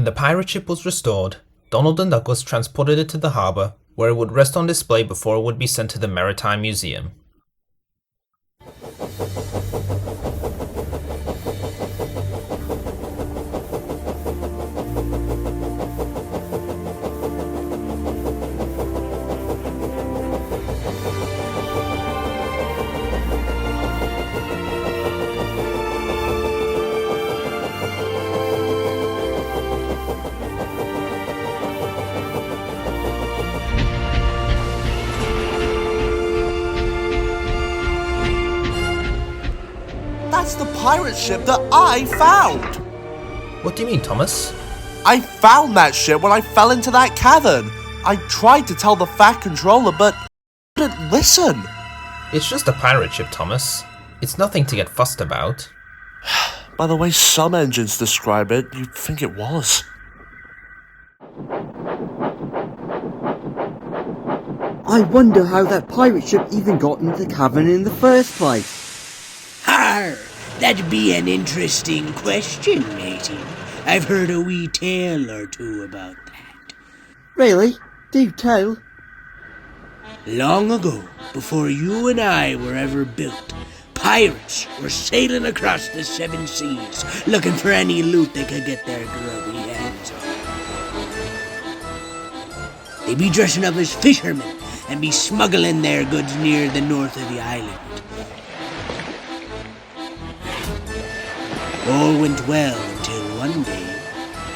the pirate ship was restored, Donald and Douglas transported it to the harbour, where it would rest on display before it would be sent to the Maritime Museum. That's the pirate ship that I found! What do you mean, Thomas? I found that ship when I fell into that cavern. I tried to tell the Fat Controller, but he wouldn't listen. It's just a pirate ship, Thomas. It's nothing to get fussed about. By the way some engines describe it, you'd think it was. I wonder how that pirate ship even got into the cavern in the first place. Har! That'd be an interesting question, matey. I've heard a wee tale or two about that. Really? Do tell. Long ago, before you and I were ever built, pirates were sailing across the seven seas, looking for any loot they could get their grubby hands on. They'd be dressing up as fishermen and be smuggling their goods near the north of the island. All went well until one day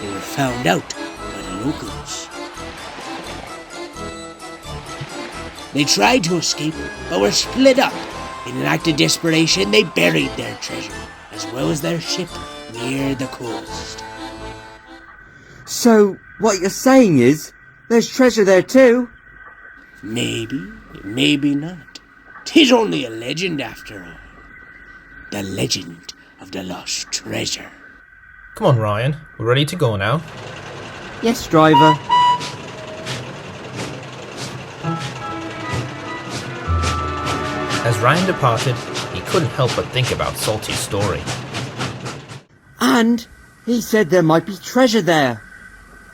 they were found out by the locals. They tried to escape, but were split up. In an act of desperation, they buried their treasure, as well as their ship, near the coast. So, what you're saying is, there's treasure there too? Maybe, maybe not. 'Tis only a legend after all. The legend of the lost treasure. Come on, Ryan. We're ready to go now. Yes, driver. As Ryan departed, he couldn't help but think about Salty's story. And he said there might be treasure there.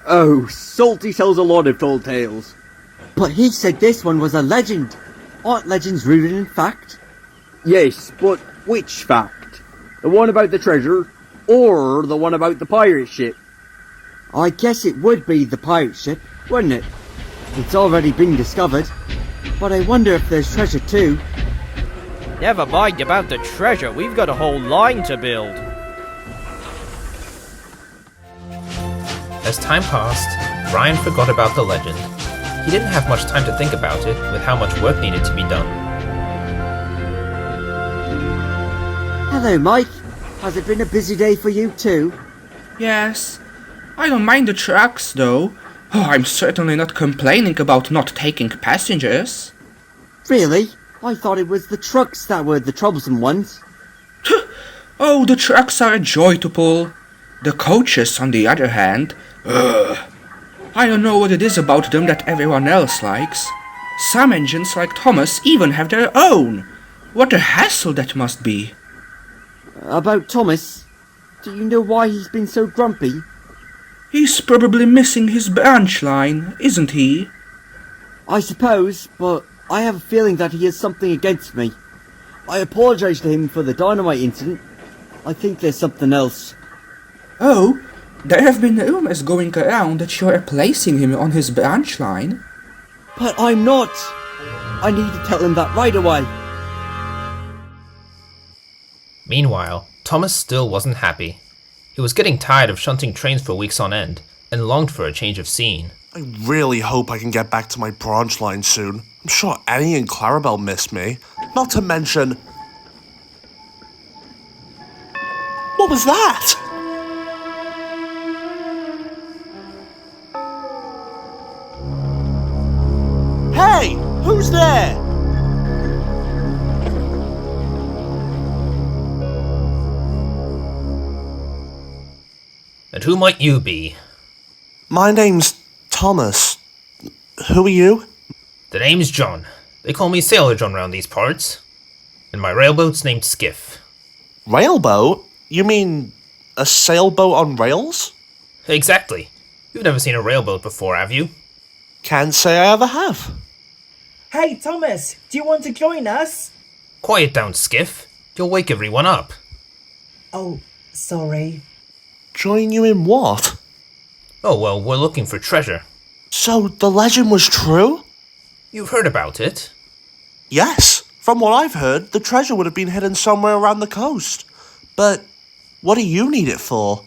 Oh, Salty tells a lot of tall tales. But he said this one was a legend. Aren't legends rooted in fact? Yes, but which fact? The one about the treasure, or the one about the pirate ship? I guess it would be the pirate ship, wouldn't it? It's already been discovered. But I wonder if there's treasure too. Never mind about the treasure, we've got a whole line to build. As time passed, Ryan forgot about the legend. He didn't have much time to think about it, with how much work needed to be done. Hello, Mike. Has it been a busy day for you too? Yes. I don't mind the trucks, though. Oh, I'm certainly not complaining about not taking passengers. Really? I thought it was the trucks that were the troublesome ones. Oh, the trucks are a joy to pull. The coaches, on the other hand, ugh. I don't know what it is about them that everyone else likes. Some engines, like Thomas, even have their own. What a hassle that must be. About Thomas? Do you know why he's been so grumpy? He's probably missing his branch line, isn't he? I suppose, but I have a feeling that he has something against me. I apologise to him for the dynamite incident. I think there's something else. Oh, there have been rumors going around that you're replacing him on his branch line. But I'm not! I need to tell him that right away. Meanwhile, Thomas still wasn't happy. He was getting tired of shunting trains for weeks on end, and longed for a change of scene. I really hope I can get back to my branch line soon. I'm sure Annie and Clarabelle miss me. Not to mention... What was that? Hey! Who's there? And who might you be? My name's Thomas. Who are you? The name's John. They call me Sailor John round these parts. And my railboat's named Skiff. Railboat? You mean a sailboat on rails? Exactly. You've never seen a railboat before, have you? Can't say I ever have. Hey, Thomas, do you want to join us? Quiet down, Skiff. You'll wake everyone up. Oh, sorry. Join you in what? Oh well, we're looking for treasure. So the legend was true? You've heard about it? Yes. From what I've heard, the treasure would have been hidden somewhere around the coast. But what do you need it for?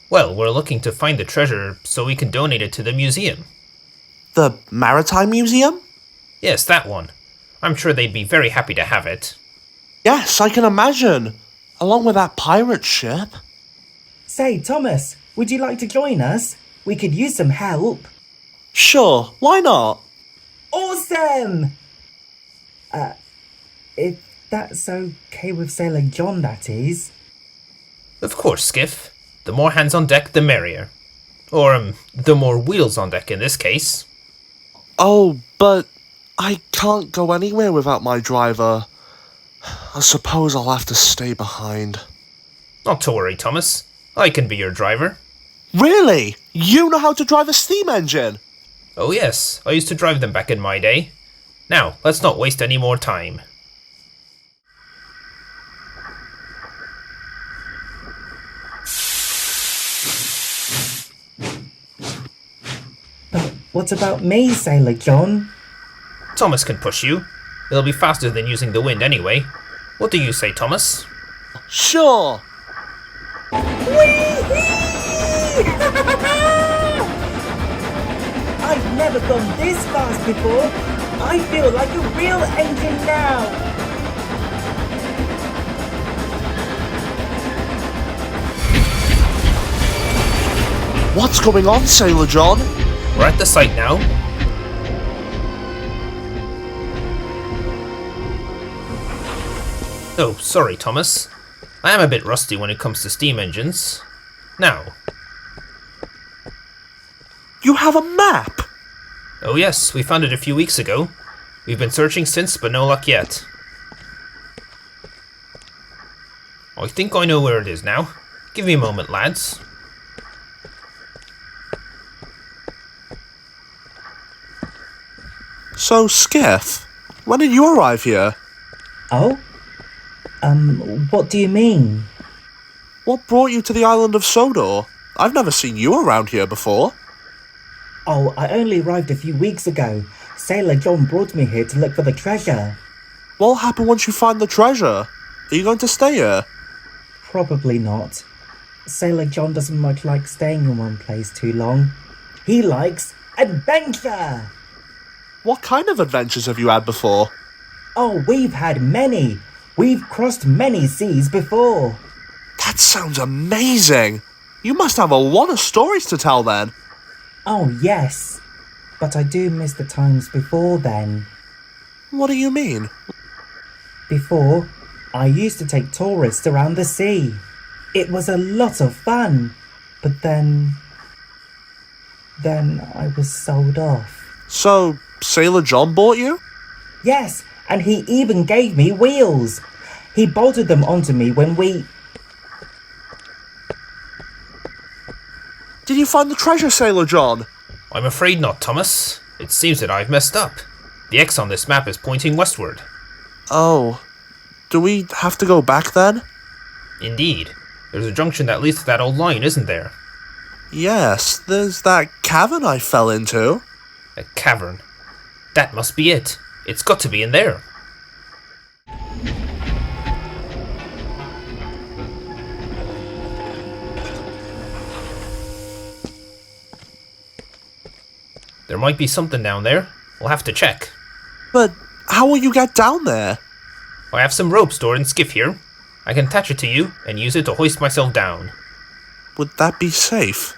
Well, we're looking to find the treasure so we can donate it to the museum. The Maritime Museum? Yes, that one. I'm sure they'd be very happy to have it. Yes, I can imagine. Along with that pirate ship. Say, Thomas, would you like to join us? We could use some help. Sure, why not? Awesome! If that's okay with Sailor John, that is. Of course, Skiff. The more hands on deck, the merrier. Or, the more wheels on deck in this case. Oh, but I can't go anywhere without my driver. I suppose I'll have to stay behind. Not to worry, Thomas. I can be your driver. Really? You know how to drive a steam engine? Oh yes, I used to drive them back in my day. Now, let's not waste any more time. But what about me, Sailor John? Thomas can push you. It'll be faster than using the wind anyway. What do you say, Thomas? Sure. I've never gone this fast before. I feel like a real engine now. What's going on, Sailor John? We're at the site now. Oh, sorry, Thomas. I am a bit rusty when it comes to steam engines. Now. You have a map? Oh yes, we found it a few weeks ago. We've been searching since, but no luck yet. I think I know where it is now. Give me a moment, lads. So, Skiff, when did you arrive here? Oh? What do you mean? What brought you to the island of Sodor? I've never seen you around here before. Oh, I only arrived a few weeks ago. Sailor John brought me here to look for the treasure. What'll happen once you find the treasure? Are you going to stay here? Probably not. Sailor John doesn't much like staying in one place too long. He likes adventure! What kind of adventures have you had before? Oh, we've had many. We've crossed many seas before. That sounds amazing. You must have a lot of stories to tell then. Oh, yes. But I do miss the times before then. What do you mean? Before, I used to take tourists around the sea. It was a lot of fun. But then I was sold off. So, Sailor John bought you? Yes, and he even gave me wheels. He bolted them onto me when we... Did you find the treasure, Sailor John? I'm afraid not, Thomas. It seems that I've messed up. The X on this map is pointing westward. Oh. Do we have to go back then? Indeed. There's a junction that leads to that old line, isn't there? Yes, there's that cavern I fell into. A cavern. That must be it. It's got to be in there. There might be something down there. We'll have to check. But how will you get down there? I have some rope stored in Skiff here. I can attach it to you and use it to hoist myself down. Would that be safe?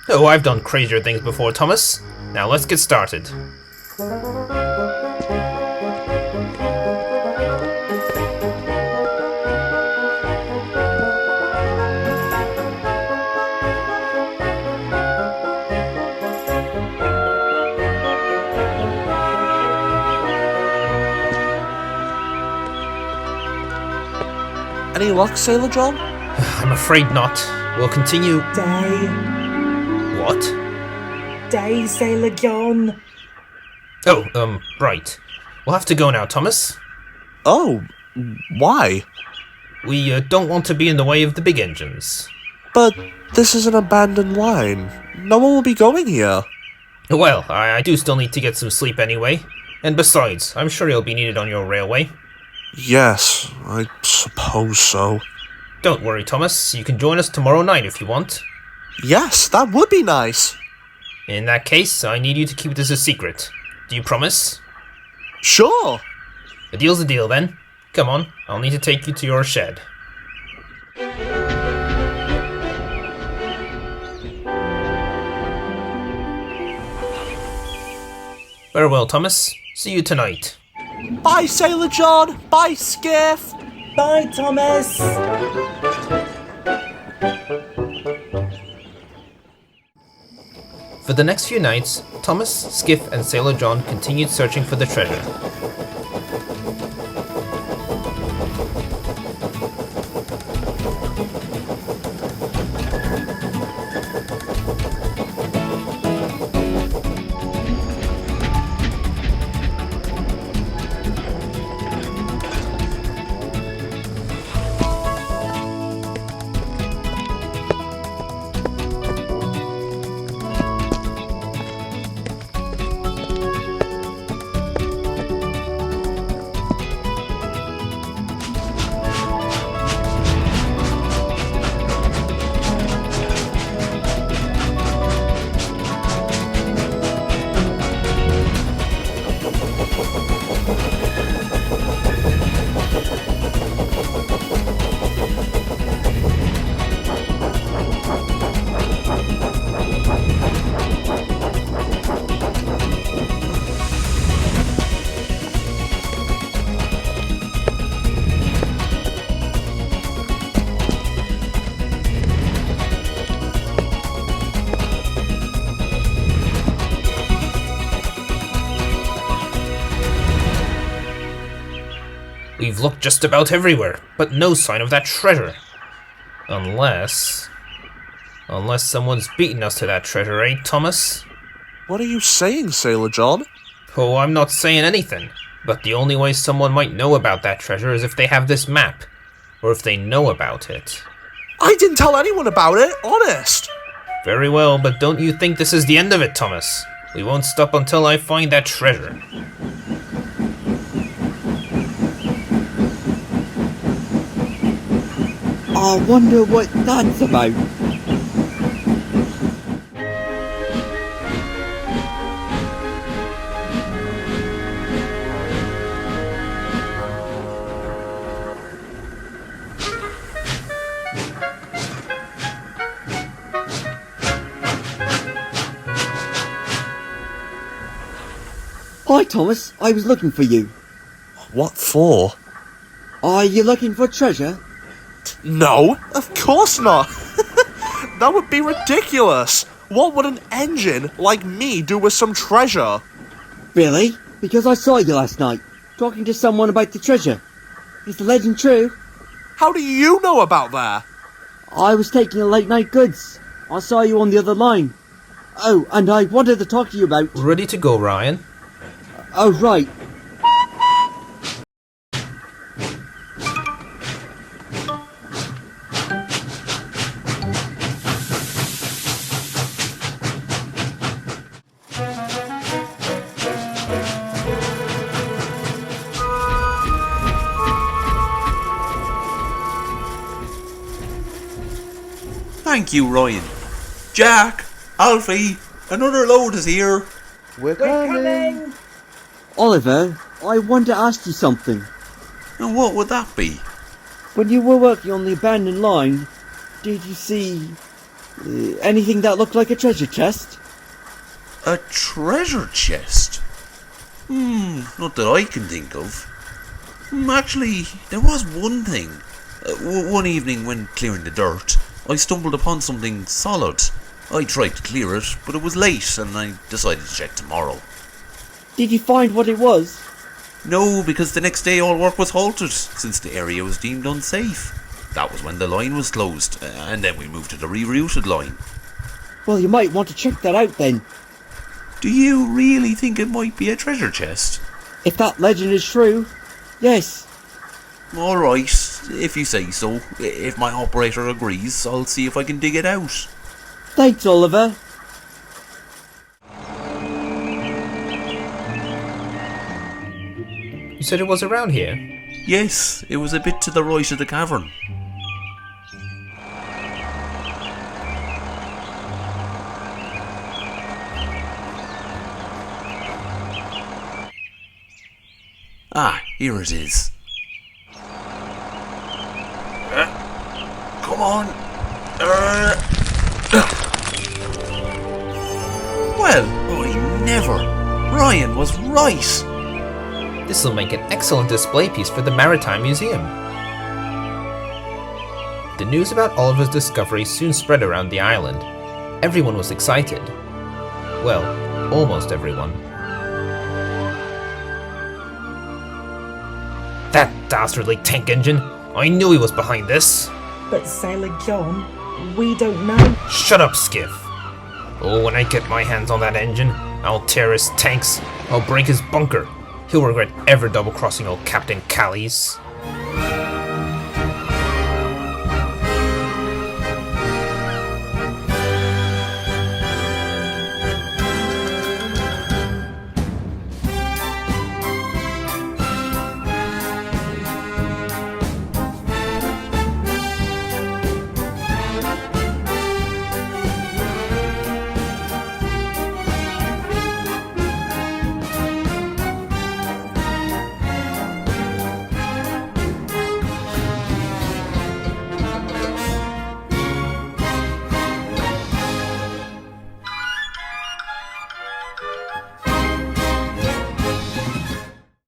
Oh, I've done crazier things before, Thomas. Now let's get started. Any luck, Sailor John? I'm afraid not. We'll continue. Day What? Day, Sailor John. Oh, right. We'll have to go now, Thomas. Oh, why? We don't want to be in the way of the big engines. But this is an abandoned line. No one will be going here. Well, I do still need to get some sleep anyway. And besides, I'm sure you'll be needed on your railway. Yes, I suppose so. Don't worry, Thomas. You can join us tomorrow night if you want. Yes, that would be nice. In that case, I need you to keep this a secret. Do you promise? Sure. A deal's a deal then. Come on, I'll need to take you to your shed. Farewell, Thomas. See you tonight. Bye, Sailor John. Bye, Skiff. Bye, Thomas. For the next few nights, Thomas, Skiff, and Sailor John continued searching for the treasure. We've looked just about everywhere, but no sign of that treasure. Unless someone's beaten us to that treasure, eh, Thomas? What are you saying, Sailor John? Oh, I'm not saying anything. But the only way someone might know about that treasure is if they have this map. Or if they know about it. I didn't tell anyone about it, honest. Very well, but don't you think this is the end of it, Thomas? We won't stop until I find that treasure. I wonder what that's about. Hi Thomas, I was looking for you. What for? Are you looking for treasure? No, of course not. That would be ridiculous. What would an engine like me do with some treasure? Really? Because I saw you last night, talking to someone about the treasure. Is the legend true? How do you know about that? I was taking a late night goods. I saw you on the other line. Oh, and I wanted to talk to you about... Ready to go, Ryan? Oh, right. Thank you, Ryan. Jack, Alfie, another load is here. We're coming. Oliver, I want to ask you something. And what would that be? When you were working on the abandoned line, did you see anything that looked like a treasure chest? A treasure chest? Not that I can think of. Actually, there was one thing. One evening when clearing the dirt, I stumbled upon something solid. I tried to clear it, but it was late and I decided to check tomorrow. Did you find what it was? No, because the next day all work was halted, since the area was deemed unsafe. That was when the line was closed, and then we moved to the rerouted line. Well, you might want to check that out then. Do you really think it might be a treasure chest? If that legend is true, yes. Alright, if you say so. If my operator agrees, I'll see if I can dig it out. Thanks, Oliver. You said it was around here? Yes, it was a bit to the right of the cavern. Ah, here it is. Come on. Well, I never. Ryan was right. This will make an excellent display piece for the Maritime Museum. The news about Oliver's discovery soon spread around the island. Everyone was excited. Well, almost everyone. That dastardly tank engine! I knew he was behind this! But Sailor John, we don't know. Shut up, Skiff! Oh, when I get my hands on that engine, I'll tear his tanks, I'll break his bunker. He'll regret ever double-crossing old Captain Callies.